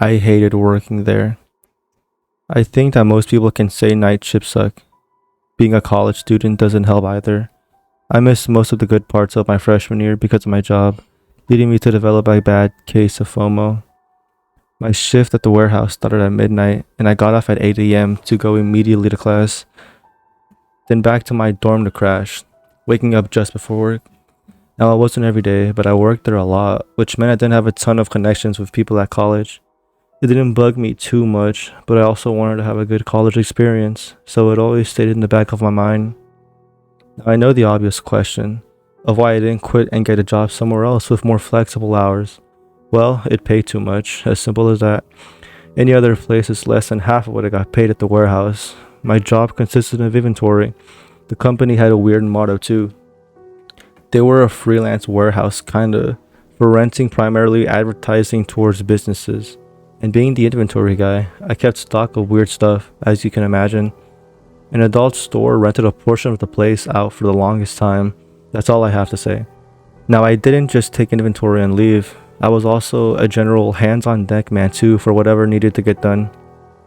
I hated working there. I think that most people can say night shifts suck. Being a college student doesn't help either. I missed most of the good parts of my freshman year because of my job, leading me to develop a bad case of FOMO. My shift at the warehouse started at midnight, and I got off at 8 a.m. to go immediately to class, then back to my dorm to crash, waking up just before work. Now, it wasn't every day, but I worked there a lot, which meant I didn't have a ton of connections with people at college. It didn't bug me too much, but I also wanted to have a good college experience, so it always stayed in the back of my mind. Now, I know the obvious question of why I didn't quit and get a job somewhere else with more flexible hours. Well, it paid too much, as simple as that. Any other place is less than half of what I got paid at the warehouse. My job consisted of inventory. The company had a weird motto too. They were a freelance warehouse, kinda, for renting primarily advertising towards businesses. And being the inventory guy, I kept stock of weird stuff, as you can imagine. An adult store rented a portion of the place out for the longest time. That's all I have to say. Now, I didn't just take inventory and leave. I was also a general hands-on deck man too for whatever needed to get done.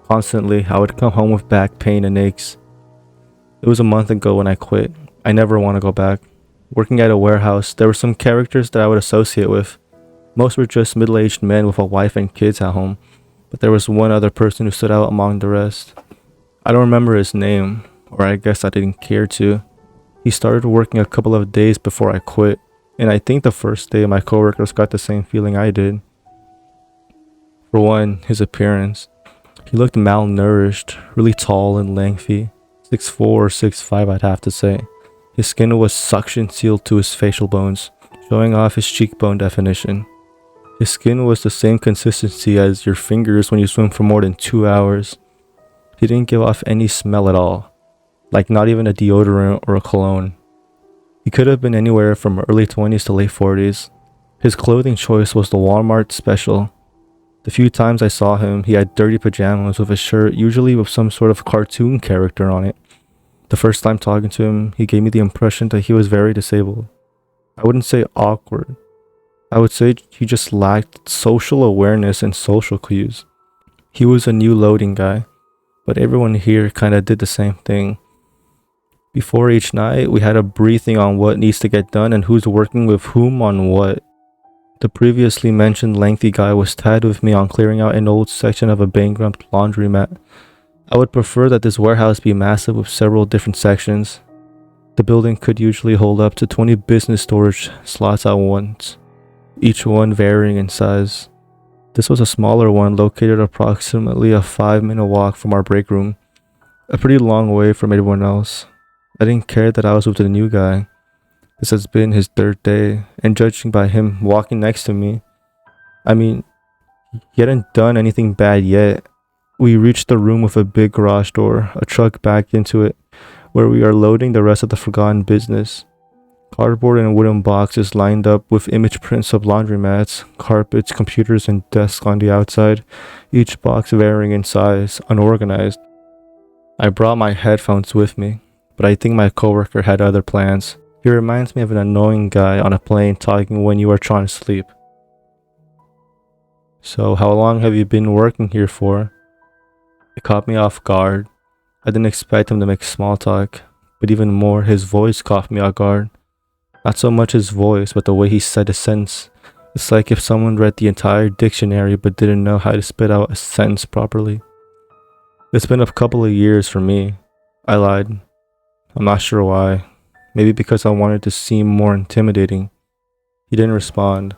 Constantly, I would come home with back pain and aches. It was a month ago when I quit. I never want to go back. Working at a warehouse, there were some characters that I would associate with. Most were just middle-aged men with a wife and kids at home, but there was one other person who stood out among the rest. I don't remember his name, or I guess I didn't care to. He started working a couple of days before I quit, and I think the first day my coworkers got the same feeling I did. For one, his appearance. He looked malnourished, really tall and lengthy, 6'4" or 6'5" I'd have to say. His skin was suction sealed to his facial bones, showing off his cheekbone definition. His skin was the same consistency as your fingers when you swim for more than 2 hours. He didn't give off any smell at all, like not even a deodorant or a cologne. He could have been anywhere from early 20s to late 40s. His clothing choice was the Walmart special. The few times I saw him, he had dirty pajamas with a shirt, usually with some sort of cartoon character on it. The first time talking to him, he gave me the impression that he was very disabled. I wouldn't say awkward. I would say he just lacked social awareness and social cues. He was a new loading guy, but everyone here kinda did the same thing. Before each night, we had a briefing on what needs to get done and who's working with whom on what. The previously mentioned lengthy guy was tagged with me on clearing out an old section of a bankrupt laundromat. I would prefer that this warehouse be massive with several different sections. The building could usually hold up to 20 business storage slots at once, each one varying in size. This was a smaller one located approximately a 5-minute walk from our break room, a pretty long way from everyone else. I didn't care that I was with the new guy. This has been his third day, and judging by him walking next to me, he hadn't done anything bad yet. We reached the room with a big garage door, a truck backed into it, where we are loading the rest of the forgotten business. Cardboard and wooden boxes lined up with image prints of laundromats, carpets, computers, and desks on the outside, each box varying in size, unorganized. I brought my headphones with me, but I think my coworker had other plans. He reminds me of an annoying guy on a plane talking when you are trying to sleep. So, how long have you been working here for? It caught me off guard. I didn't expect him to make small talk, but even more, his voice caught me off guard. Not so much his voice, but the way he said a sentence. It's like if someone read the entire dictionary but didn't know how to spit out a sentence properly. It's been a couple of years for me. I lied. I'm not sure why. Maybe because I wanted to seem more intimidating. He didn't respond,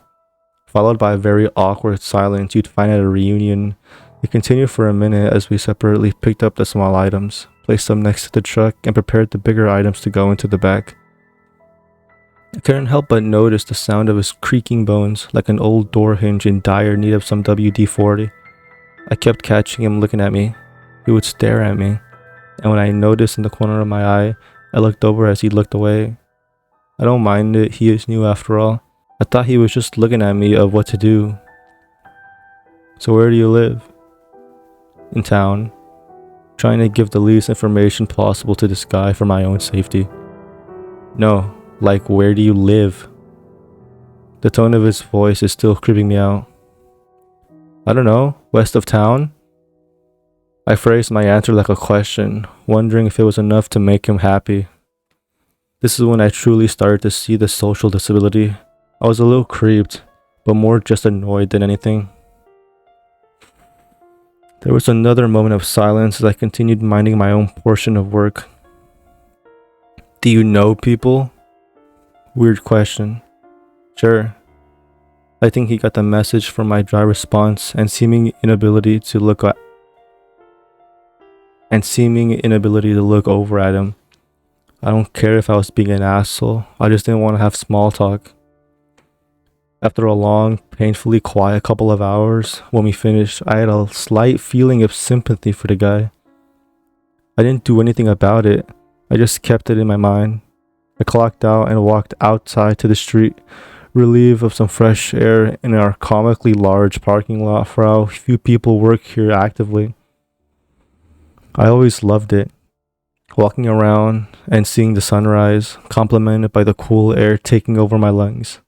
followed by a very awkward silence you'd find at a reunion. It continued for a minute as we separately picked up the small items, placed them next to the truck, and prepared the bigger items to go into the back. I couldn't help but notice the sound of his creaking bones, like an old door hinge in dire need of some WD-40. I kept catching him looking at me. He would stare at me, and when I noticed in the corner of my eye, I looked over as he looked away. I don't mind it, he is new after all. I thought he was just looking at me of what to do. So where do you live? In town. Trying to give the least information possible to this guy for my own safety. No, like where do you live? The tone of his voice is still creeping me out. I don't know, west of town? I phrased my answer like a question, wondering if it was enough to make him happy. This is when I truly started to see the social disability. I was a little creeped, but more just annoyed than anything. There was another moment of silence as I continued minding my own portion of work. Do you know people? Weird question. Sure. I think he got the message from my dry response and seeming inability to look over at him. I don't care if I was being an asshole. I just didn't want to have small talk. After a long, painfully quiet couple of hours, when we finished, I had a slight feeling of sympathy for the guy. I didn't do anything about it. I just kept it in my mind. I clocked out and walked outside to the street, relieved of some fresh air in our comically large parking lot for how few people work here actively. I always loved it. Walking around and seeing the sunrise, complemented by the cool air taking over my lungs.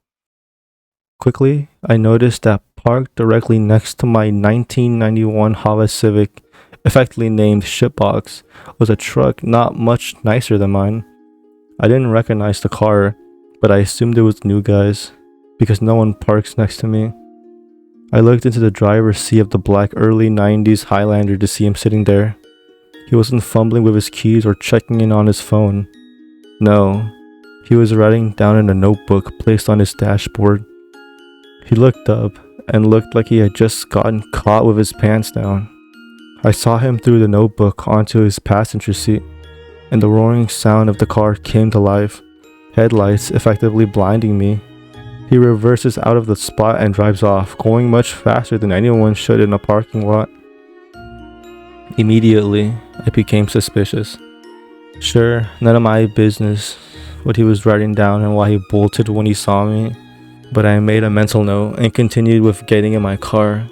Quickly, I noticed that parked directly next to my 1991 Honda Civic, effectively named Shitbox, was a truck not much nicer than mine. I didn't recognize the car, but I assumed it was the new guy's, because no one parks next to me. I looked into the driver's seat of the black early 90s Highlander to see him sitting there. He wasn't fumbling with his keys or checking in on his phone. No, he was writing down in a notebook placed on his dashboard. He looked up and looked like he had just gotten caught with his pants down. I saw him through the notebook onto his passenger seat, and the roaring sound of the car came to life, headlights effectively blinding me. He reverses out of the spot and drives off, going much faster than anyone should in a parking lot. Immediately, I became suspicious. Sure, none of my business what he was writing down and why he bolted when he saw me, but I made a mental note and continued with getting in my car.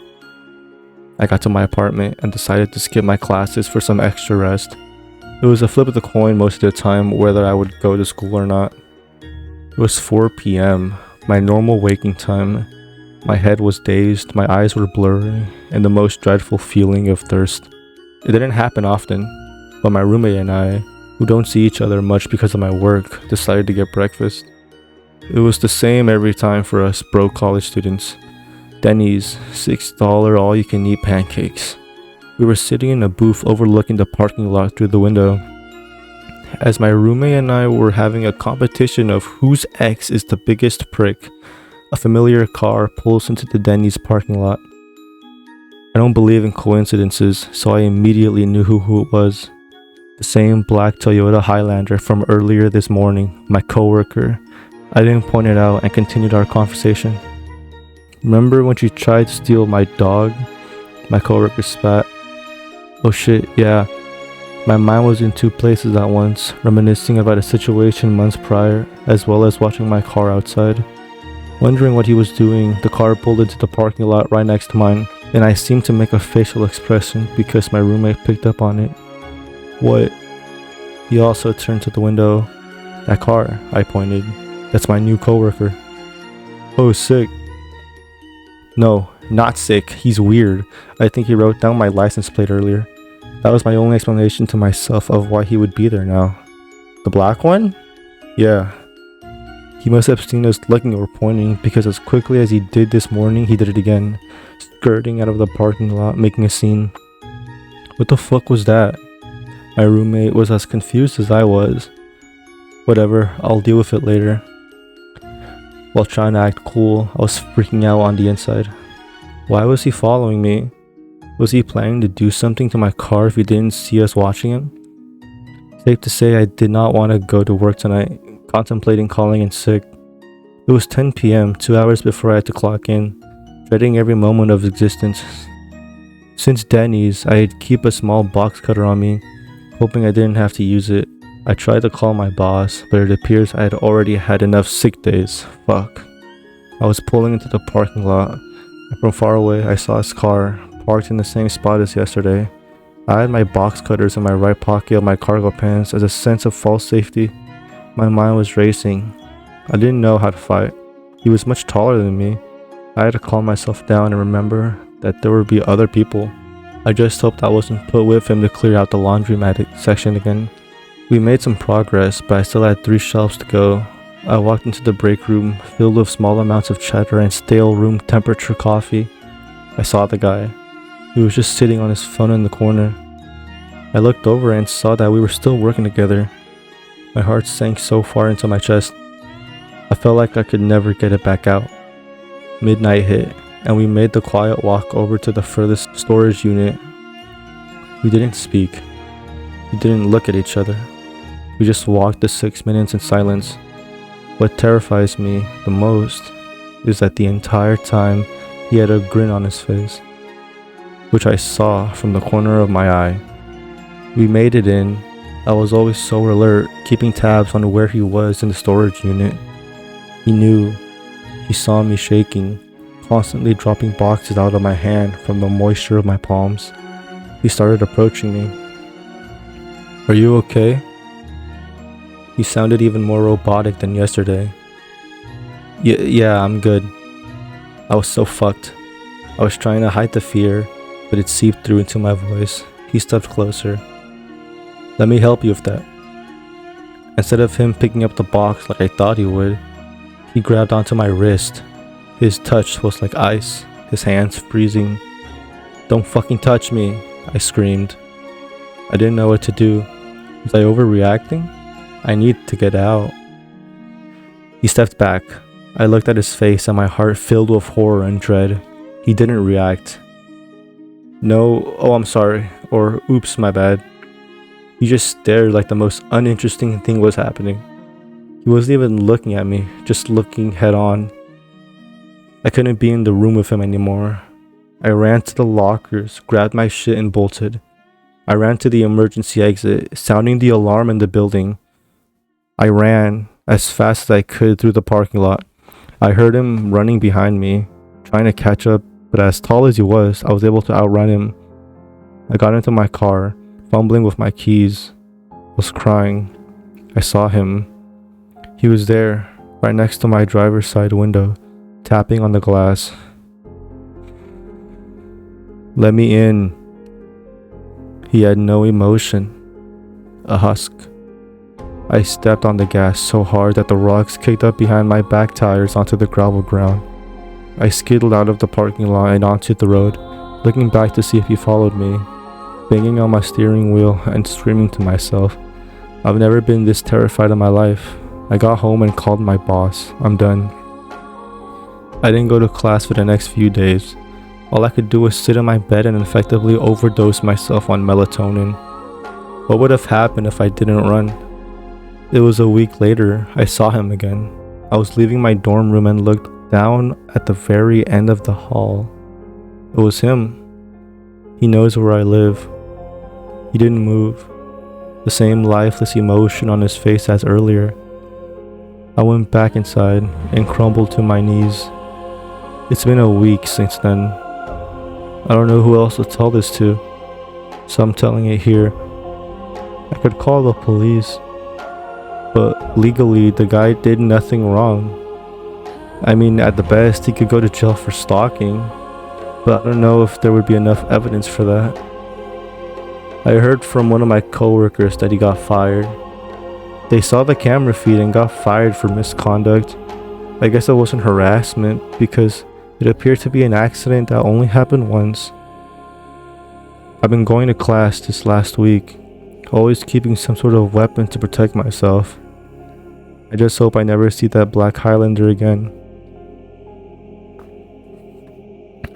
I got to my apartment and decided to skip my classes for some extra rest. It was a flip of the coin most of the time whether I would go to school or not. It was 4 p.m., my normal waking time. My head was dazed, my eyes were blurry, and the most dreadful feeling of thirst. It didn't happen often, but my roommate and I, who don't see each other much because of my work, decided to get breakfast. It was the same every time for us broke college students. Denny's, $6 all-you-can-eat pancakes. We were sitting in a booth overlooking the parking lot through the window, as my roommate and I were having a competition of whose ex is the biggest prick. A familiar car pulls into the Denny's parking lot. I don't believe in coincidences, so I immediately knew who it was. The same black Toyota Highlander from earlier this morning, my coworker. I didn't point it out and continued our conversation. Remember when she tried to steal my dog? My coworker spat. Oh shit, yeah. My mind was in two places at once, reminiscing about a situation months prior, as well as watching my car outside. Wondering what he was doing, the car pulled into the parking lot right next to mine, and I seemed to make a facial expression because my roommate picked up on it. What? He also turned to the window. That car, I pointed. That's my new coworker. Oh, sick. No, not sick. He's weird. I think he wrote down my license plate earlier. That was my only explanation to myself of why he would be there now. The black one? Yeah. He must have seen us looking or pointing, because as quickly as he did this morning, he did it again, skirting out of the parking lot, making a scene. What the fuck was that? My roommate was as confused as I was. Whatever, I'll deal with it later. While trying to act cool, I was freaking out on the inside. Why was he following me? Was he planning to do something to my car if he didn't see us watching him? Safe to say I did not want to go to work tonight, contemplating calling in sick. It was 10 p.m., 2 hours before I had to clock in, dreading every moment of existence. Since Denny's, I'd keep a small box cutter on me, hoping I didn't have to use it. I tried to call my boss, but it appears I had already had enough sick days. Fuck. I was pulling into the parking lot, and from far away I saw his car, parked in the same spot as yesterday. I had my box cutters in my right pocket of my cargo pants as a sense of false safety. My mind was racing. I didn't know how to fight. He was much taller than me. I had to calm myself down and remember that there would be other people. I just hoped I wasn't put with him to clear out the laundromat section again. We made some progress, but I still had 3 shelves to go. I walked into the break room, filled with small amounts of cheddar and stale room temperature coffee. I saw the guy. He was just sitting on his phone in the corner. I looked over and saw that we were still working together. My heart sank so far into my chest. I felt like I could never get it back out. Midnight hit, and we made the quiet walk over to the furthest storage unit. We didn't speak. We didn't look at each other. We just walked the 6 minutes in silence. What terrifies me the most is that the entire time he had a grin on his face, which I saw from the corner of my eye. We made it in. I was always so alert, keeping tabs on where he was in the storage unit. He knew. He saw me shaking, constantly dropping boxes out of my hand from the moisture of my palms. He started approaching me. "Are you okay?" He sounded even more robotic than yesterday. Yeah, I'm good." I was so fucked. I was trying to hide the fear, but it seeped through into my voice. He stepped closer. "Let me help you with that." Instead of him picking up the box like I thought he would, he grabbed onto my wrist. His touch was like ice, his hands freezing. "Don't fucking touch me," I screamed. I didn't know what to do. Was I overreacting? I needed to get out. He stepped back. I looked at his face and my heart filled with horror and dread. He didn't react. "No, oh, I'm sorry," or "Oops, my bad." He just stared like the most uninteresting thing was happening. He wasn't even looking at me, just looking head on. I couldn't be in the room with him anymore. I ran to the lockers, grabbed my shit and bolted. I ran to the emergency exit, sounding the alarm in the building. I ran as fast as I could through the parking lot. I heard him running behind me, trying to catch up, but as tall as he was, I was able to outrun him. I got into my car, fumbling with my keys, was crying. I saw him. He was there, right next to my driver's side window, tapping on the glass. "Let me in." He had no emotion. A husk. I stepped on the gas so hard that the rocks kicked up behind my back tires onto the gravel ground. I skidded out of the parking lot and onto the road, looking back to see if he followed me, banging on my steering wheel and screaming to myself. I've never been this terrified in my life. I got home and called my boss. I'm done. I didn't go to class for the next few days. All I could do was sit in my bed and effectively overdose myself on melatonin. What would have happened if I didn't run? It was a week later, I saw him again. I was leaving my dorm room and looked down at the very end of the hall. It was him. He knows where I live. He didn't move. The same lifeless emotion on his face as earlier. I went back inside and crumbled to my knees. It's been a week since then. I don't know who else to tell this to, so I'm telling it here. I could call the police, but legally the guy did nothing wrong. I mean, at the best, he could go to jail for stalking, but I don't know if there would be enough evidence for that. I heard from one of my coworkers that he got fired. They saw the camera feed and got fired for misconduct. I guess it wasn't harassment because it appeared to be an accident that only happened once. I've been going to class this last week, always keeping some sort of weapon to protect myself. I just hope I never see that black Highlander again.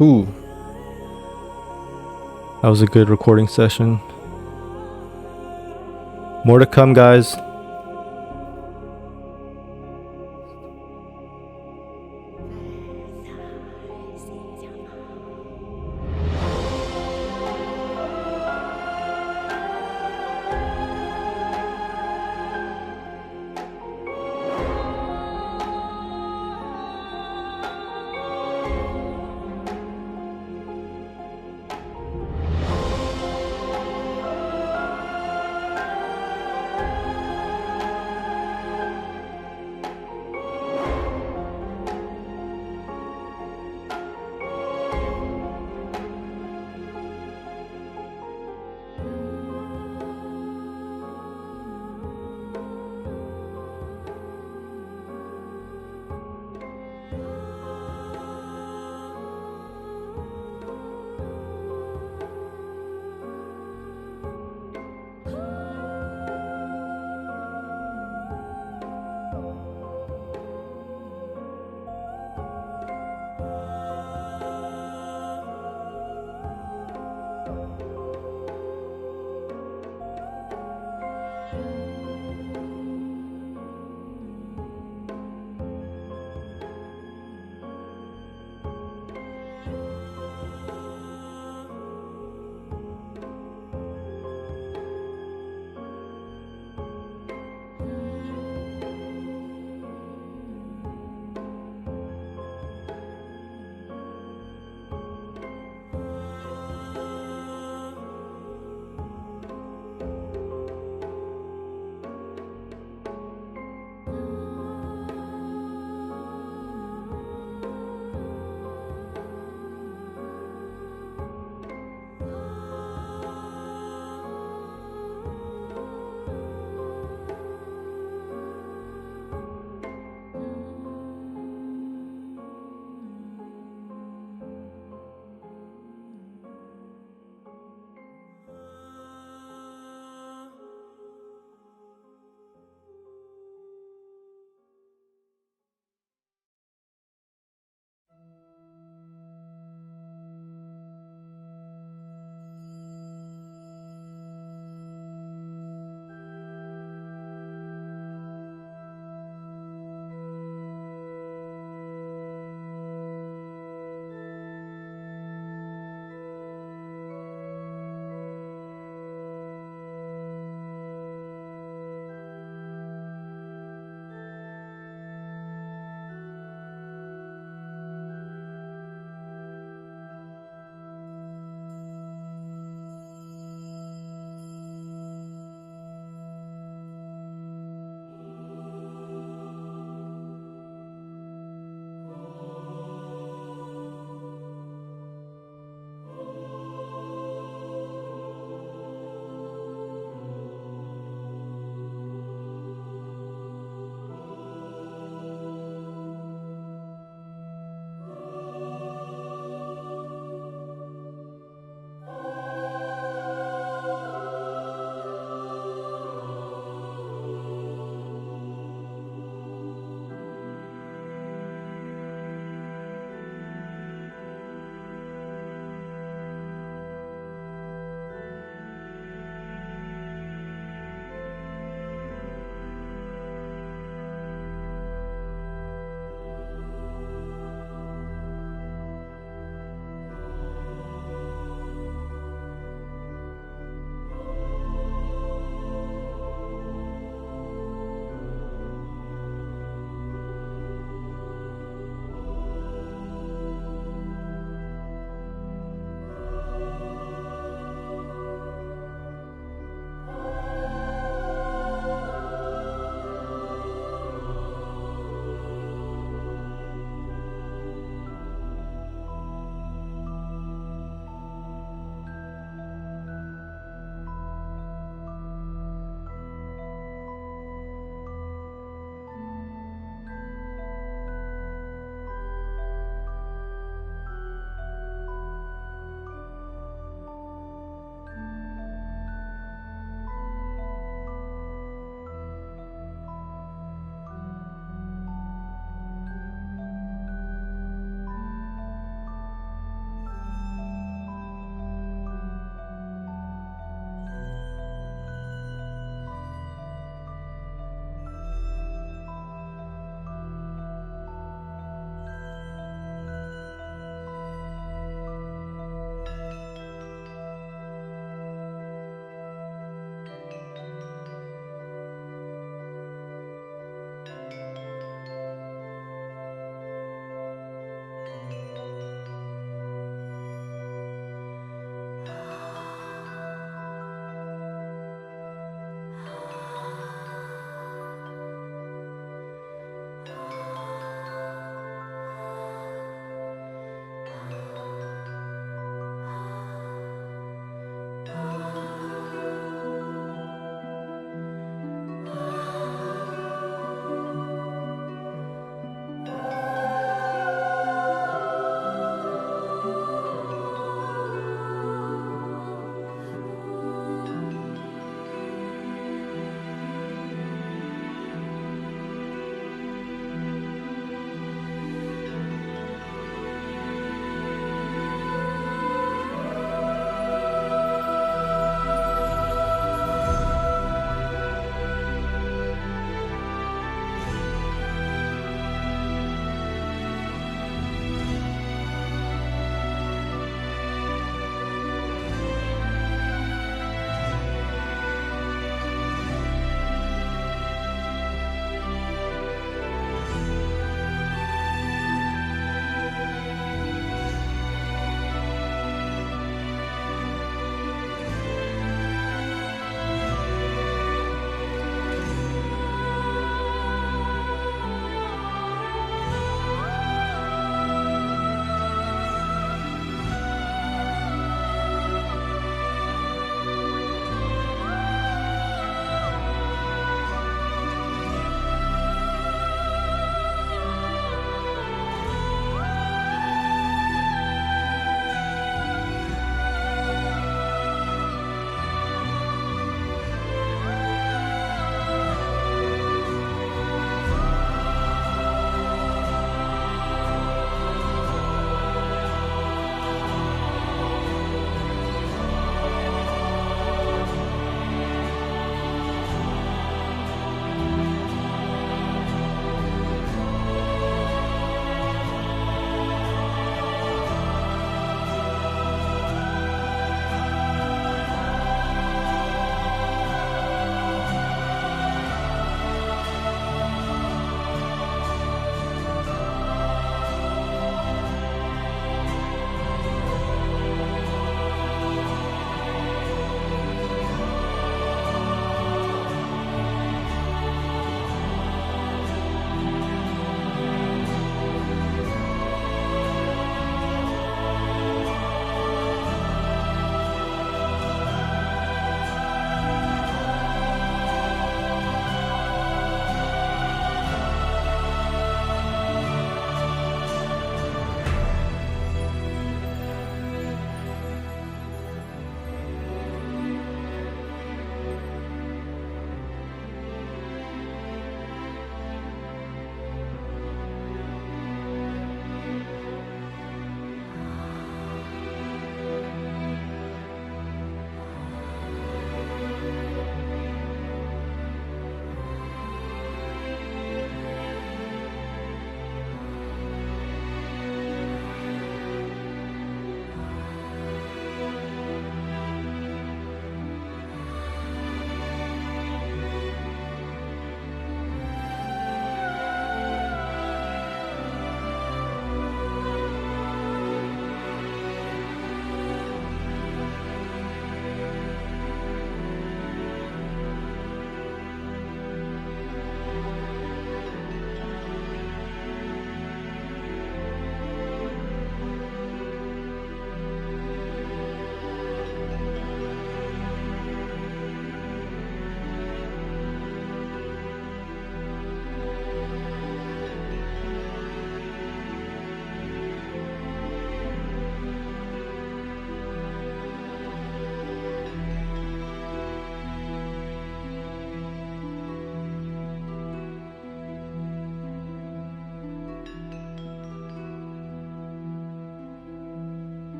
Ooh. That was a good recording session. More to come, guys.